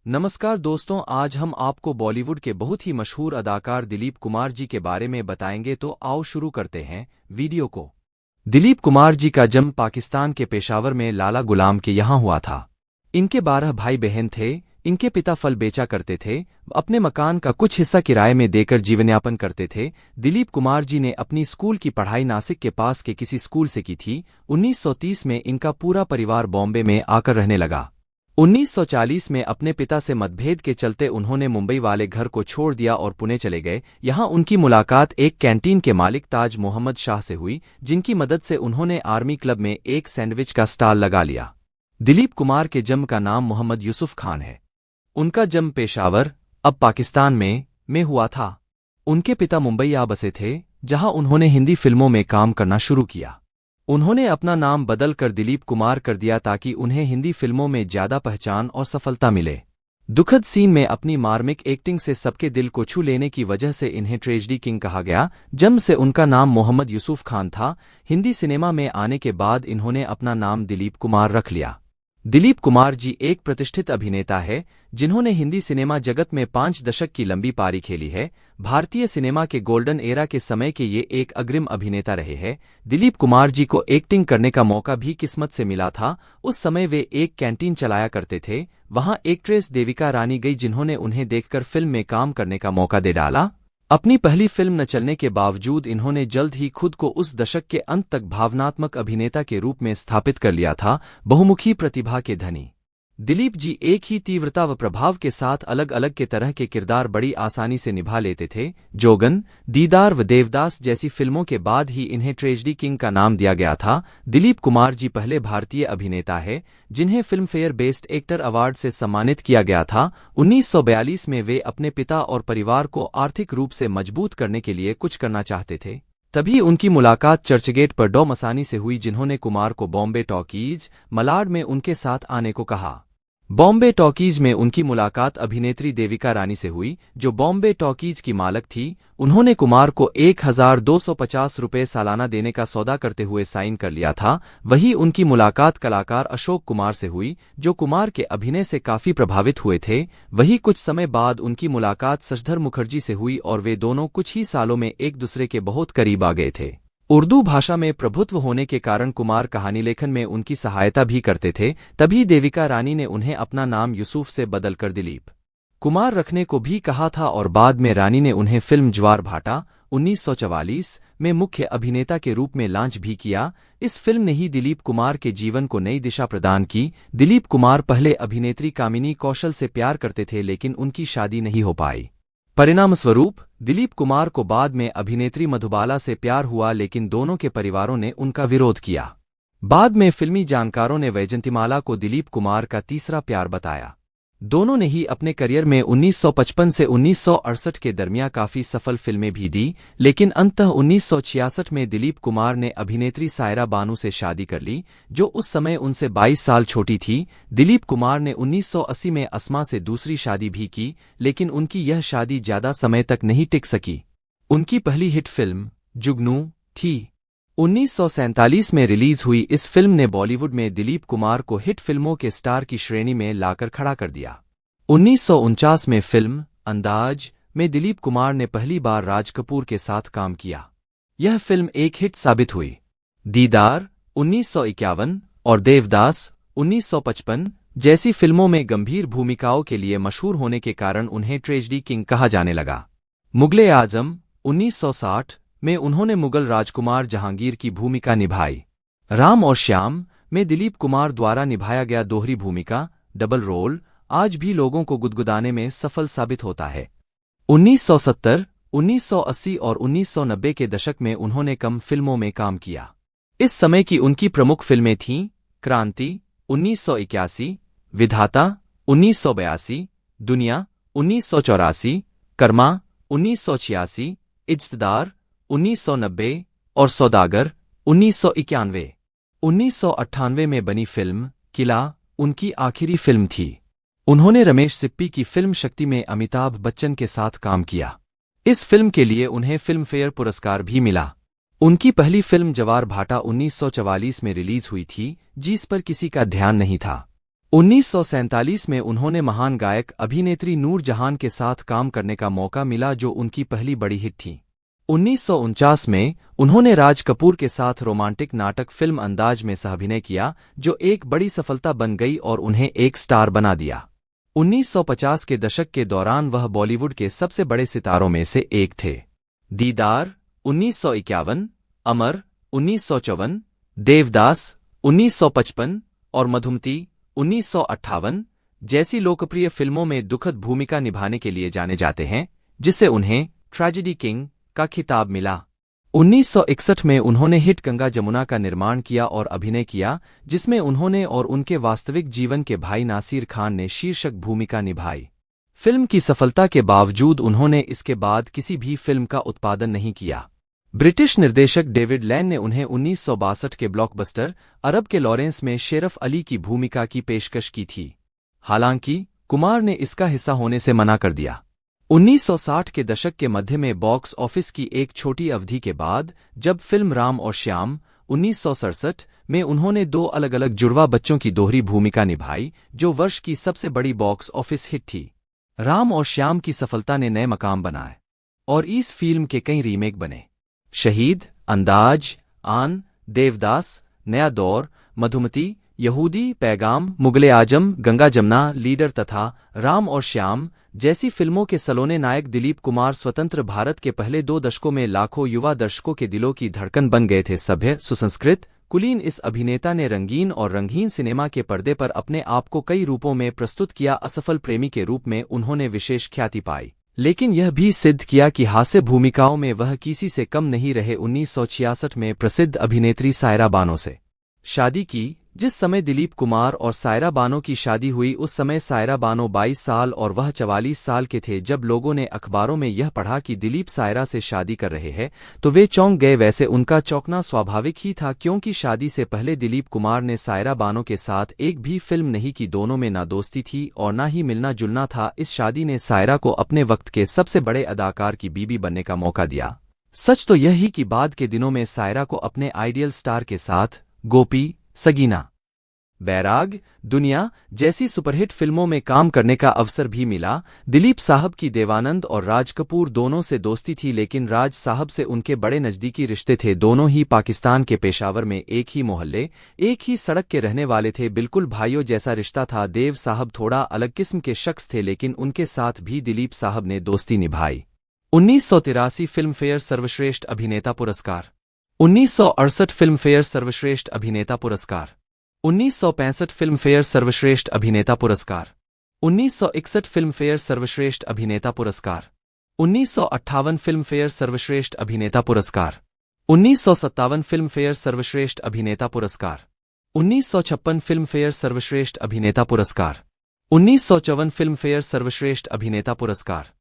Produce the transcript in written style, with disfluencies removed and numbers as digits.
नमस्कार दोस्तों, आज हम आपको बॉलीवुड के बहुत ही मशहूर अदाकार दिलीप कुमार जी के बारे में बताएंगे। तो आओ शुरू करते हैं वीडियो को। दिलीप कुमार जी का जन्म पाकिस्तान के पेशावर में लाला गुलाम के यहाँ हुआ था। इनके 12 भाई बहन थे। इनके पिता फल बेचा करते थे, अपने मकान का कुछ हिस्सा किराए में देकर जीवनयापन करते थे। दिलीप कुमार जी ने अपनी स्कूल की पढ़ाई नासिक के पास के किसी स्कूल से की थी। 1930 में इनका पूरा परिवार बॉम्बे में आकर रहने लगा। 1940 में अपने पिता से मतभेद के चलते उन्होंने मुंबई वाले घर को छोड़ दिया और पुणे चले गए। यहाँ उनकी मुलाकात एक कैंटीन के मालिक ताज मोहम्मद शाह से हुई, जिनकी मदद से उन्होंने आर्मी क्लब में एक सैंडविच का स्टॉल लगा लिया। दिलीप कुमार के जन्म का नाम मोहम्मद यूसुफ खान है। उनका जन्म पेशावर, अब पाकिस्तान में हुआ था। उनके पिता मुंबई आ बसे थे, जहां उन्होंने हिंदी फिल्मों में काम करना शुरू किया। उन्होंने अपना नाम बदल कर दिलीप कुमार कर दिया ताकि उन्हें हिंदी फिल्मों में ज्यादा पहचान और सफलता मिले। दुखद सीन में अपनी मार्मिक एक्टिंग से सबके दिल को छू लेने की वजह से इन्हें ट्रेजेडी किंग कहा गया। जन्म से उनका नाम मोहम्मद यूसुफ खान था। हिंदी सिनेमा में आने के बाद इन्होंने अपना नाम दिलीप कुमार रख लिया। दिलीप कुमार जी एक प्रतिष्ठित अभिनेता है, जिन्होंने हिंदी सिनेमा जगत में 5 दशक की लंबी पारी खेली है। भारतीय सिनेमा के गोल्डन एरा के समय के ये एक अग्रिम अभिनेता रहे हैं। दिलीप कुमार जी को एक्टिंग करने का मौका भी किस्मत से मिला था। उस समय वे एक कैंटीन चलाया करते थे। वहां एक्ट्रेस देविका रानी गई, जिन्होंने उन्हें देखकर फिल्म में काम करने का मौका दे डाला। अपनी पहली फिल्म न चलने के बावजूद इन्होंने जल्द ही खुद को उस दशक के अंत तक भावनात्मक अभिनेता के रूप में स्थापित कर लिया था। बहुमुखी प्रतिभा के धनी दिलीप जी एक ही तीव्रता व प्रभाव के साथ अलग अलग के तरह के किरदार बड़ी आसानी से निभा लेते थे। जोगन, दीदार व देवदास जैसी फिल्मों के बाद ही इन्हें ट्रेजेडी किंग का नाम दिया गया था। दिलीप कुमार जी पहले भारतीय अभिनेता है जिन्हें film fair best actor award से सम्मानित किया गया था। 1942 में वे अपने पिता और परिवार को आर्थिक रूप से मजबूत करने के लिए कुछ करना चाहते थे। तभी उनकी मुलाकात चर्चगेट पर डॉ मसानी से हुई, जिन्होंने कुमार को बॉम्बे टॉकीज मलाड में उनके साथ आने को कहा। बॉम्बे टॉकीज में उनकी मुलाकात अभिनेत्री देविका रानी से हुई, जो बॉम्बे टॉकीज की मालक थी। उन्होंने कुमार को 1250 रुपये सालाना देने का सौदा करते हुए साइन कर लिया था। वहीं उनकी मुलाकात कलाकार अशोक कुमार से हुई, जो कुमार के अभिनय से काफी प्रभावित हुए थे। वहीं कुछ समय बाद उनकी मुलाकात शशधर मुखर्जी से हुई और वे दोनों कुछ ही सालों में एक दूसरे के बहुत करीब आ गए थे। उर्दू भाषा में प्रभुत्व होने के कारण कुमार कहानी लेखन में उनकी सहायता भी करते थे। तभी देविका रानी ने उन्हें अपना नाम यूसुफ से बदलकर दिलीप कुमार रखने को भी कहा था और बाद में रानी ने उन्हें फिल्म ज्वार भाटा 1944 में मुख्य अभिनेता के रूप में लॉन्च भी किया। इस फिल्म ने ही दिलीप कुमार के जीवन को नई दिशा प्रदान की। दिलीप कुमार पहले अभिनेत्री कामिनी कौशल से प्यार करते थे, लेकिन उनकी शादी नहीं हो पाई। परिणामस्वरूप दिलीप कुमार को बाद में अभिनेत्री मधुबाला से प्यार हुआ, लेकिन दोनों के परिवारों ने उनका विरोध किया। बाद में फिल्मी जानकारों ने वैजंतीमाला को दिलीप कुमार का तीसरा प्यार बताया। दोनों ने ही अपने करियर में 1955 से 1968 के दरमियान काफी सफल फिल्में भी दी, लेकिन अंततः 1966 में दिलीप कुमार ने अभिनेत्री सायरा बानू से शादी कर ली, जो उस समय उनसे 22 साल छोटी थी। दिलीप कुमार ने 1980 में अस्मा से दूसरी शादी भी की, लेकिन उनकी यह शादी ज्यादा समय तक नहीं टिक सकी। उनकी पहली हिट फिल्म जुगनू थी। 1947 में रिलीज हुई इस फिल्म ने बॉलीवुड में दिलीप कुमार को हिट फिल्मों के स्टार की श्रेणी में लाकर खड़ा कर दिया। 1949 में फिल्म अंदाज में दिलीप कुमार ने पहली बार राज कपूर के साथ काम किया। यह फिल्म एक हिट साबित हुई। दीदार 1951 और देवदास 1955 जैसी फिल्मों में गंभीर भूमिकाओं के लिए मशहूर होने के कारण उन्हें ट्रेजेडी किंग कहा जाने लगा। मुगल-ए-आजम 1960 में उन्होंने मुगल राजकुमार जहांगीर की भूमिका निभाई। राम और श्याम में दिलीप कुमार द्वारा निभाया गया दोहरी भूमिका डबल रोल आज भी लोगों को गुदगुदाने में सफल साबित होता है। 1970, 1980 और 1990 के दशक में उन्होंने कम फिल्मों में काम किया। इस समय की उनकी प्रमुख फिल्में थीं क्रांति 1981, विधाता 1982, दुनिया 1984, कर्मा 1986, इज्तदार 1990 और सौदागर 1991। 1998 में बनी फिल्म किला उनकी आखिरी फिल्म थी। उन्होंने रमेश सिप्पी की फिल्म शक्ति में अमिताभ बच्चन के साथ काम किया। इस फिल्म के लिए उन्हें फिल्म फेयर पुरस्कार भी मिला। उनकी पहली फिल्म ज्वार भाटा 1944 में रिलीज हुई थी, जिस पर किसी का ध्यान नहीं था। 1947 में उन्होंने महान गायक अभिनेत्री नूर जहां के साथ काम करने का मौका मिला जो उनकी पहली बड़ी हिट थी। 1949 में उन्होंने राज कपूर के साथ रोमांटिक नाटक फिल्म अंदाज में सहाभिनय किया जो एक बड़ी सफलता बन गई और उन्हें एक स्टार बना दिया। 1950 के दशक के दौरान वह बॉलीवुड के सबसे बड़े सितारों में से एक थे। दीदार 1951, अमर 1954, देवदास 1955 और मधुमती 1958 जैसी लोकप्रिय फिल्मों में दुखद भूमिका निभाने के लिए जाने जाते हैं, जिससे उन्हें ट्रेजेडी किंग का खिताब मिला। 1961 में उन्होंने हिट गंगा जमुना का निर्माण किया और अभिनय किया, जिसमें उन्होंने और उनके वास्तविक जीवन के भाई नासिर खान ने शीर्षक भूमिका निभाई। फिल्म की सफलता के बावजूद उन्होंने इसके बाद किसी भी फिल्म का उत्पादन नहीं किया। ब्रिटिश निर्देशक डेविड लैन ने उन्हें 1962 के ब्लॉकबस्टर अरब के लॉरेंस में शेरफ अली की भूमिका की पेशकश की थी। हालांकि कुमार ने इसका हिस्सा होने से मना कर दिया। 1960 के दशक के मध्य में बॉक्स ऑफिस की एक छोटी अवधि के बाद जब फिल्म राम और श्याम 1967 में उन्होंने दो अलग अलग जुड़वा बच्चों की दोहरी भूमिका निभाई, जो वर्ष की सबसे बड़ी बॉक्स ऑफिस हिट थी। राम और श्याम की सफलता ने नए मकाम बनाए और इस फिल्म के कई रीमेक बने। शहीद, अंदाज, आन, देवदास, नया दौर, मधुमती, यहूदी पैगाम, मुगले आजम, गंगा जमुना, लीडर तथा राम और श्याम जैसी फिल्मों के सलोने नायक दिलीप कुमार स्वतंत्र भारत के पहले 2 दशकों में लाखों युवा दर्शकों के दिलों की धड़कन बन गए थे। सभ्य, सुसंस्कृत, कुलीन इस अभिनेता ने रंगीन और रंगहीन सिनेमा के पर्दे पर अपने आप को कई रूपों में प्रस्तुत किया। असफल प्रेमी के रूप में उन्होंने विशेष ख्याति पाई, लेकिन यह भी सिद्ध किया कि हास्य भूमिकाओं में वह किसी से कम नहीं रहे। 1966 में प्रसिद्ध अभिनेत्री सायरा बानो से शादी की। जिस समय दिलीप कुमार और सायरा बानो की शादी हुई उस समय सायरा बानो 22 साल और वह 44 साल के थे। जब लोगों ने अखबारों में यह पढ़ा कि दिलीप सायरा से शादी कर रहे हैं तो वे चौंक गए। वैसे उनका चौंकना स्वाभाविक ही था, क्योंकि शादी से पहले दिलीप कुमार ने सायरा बानो के साथ एक भी फिल्म नहीं की। दोनों में ना दोस्ती थी और ना ही मिलना जुलना था। इस शादी ने सायरा को अपने वक्त के सबसे बड़े अदाकार की बीवी बनने का मौका दिया। सच तो यह ही कि बाद के दिनों में सायरा को अपने आइडियल स्टार के साथ गोपी, सगीना, बैराग, दुनिया जैसी सुपरहिट फिल्मों में काम करने का अवसर भी मिला। दिलीप साहब की देवानंद और राज कपूर दोनों से दोस्ती थी, लेकिन राज साहब से उनके बड़े नज़दीकी रिश्ते थे। दोनों ही पाकिस्तान के पेशावर में एक ही मोहल्ले, एक ही सड़क के रहने वाले थे। बिल्कुल भाइयों जैसा रिश्ता था। देव साहब थोड़ा अलग किस्म के शख्स थे, लेकिन उनके साथ भी दिलीप साहब ने दोस्ती निभाई। 1983 फिल्मफेयर सर्वश्रेष्ठ अभिनेता पुरस्कार, 1968 फिल्मफेयर सर्वश्रेष्ठ अभिनेता पुरस्कार, 1965 फिल्मफेयर सर्वश्रेष्ठ अभिनेता पुरस्कार, 1961 फिल्मफेयर सर्वश्रेष्ठ अभिनेता पुरस्कार, 1958 फिल्मफेयर सर्वश्रेष्ठ अभिनेता पुरस्कार, 1957 फिल्मफेयर सर्वश्रेष्ठ अभिनेता पुरस्कार, 1956 फिल्मफेयर सर्वश्रेष्ठ अभिनेता पुरस्कार, 1954 फिल्मफेयर सर्वश्रेष्ठ अभिनेता पुरस्कार।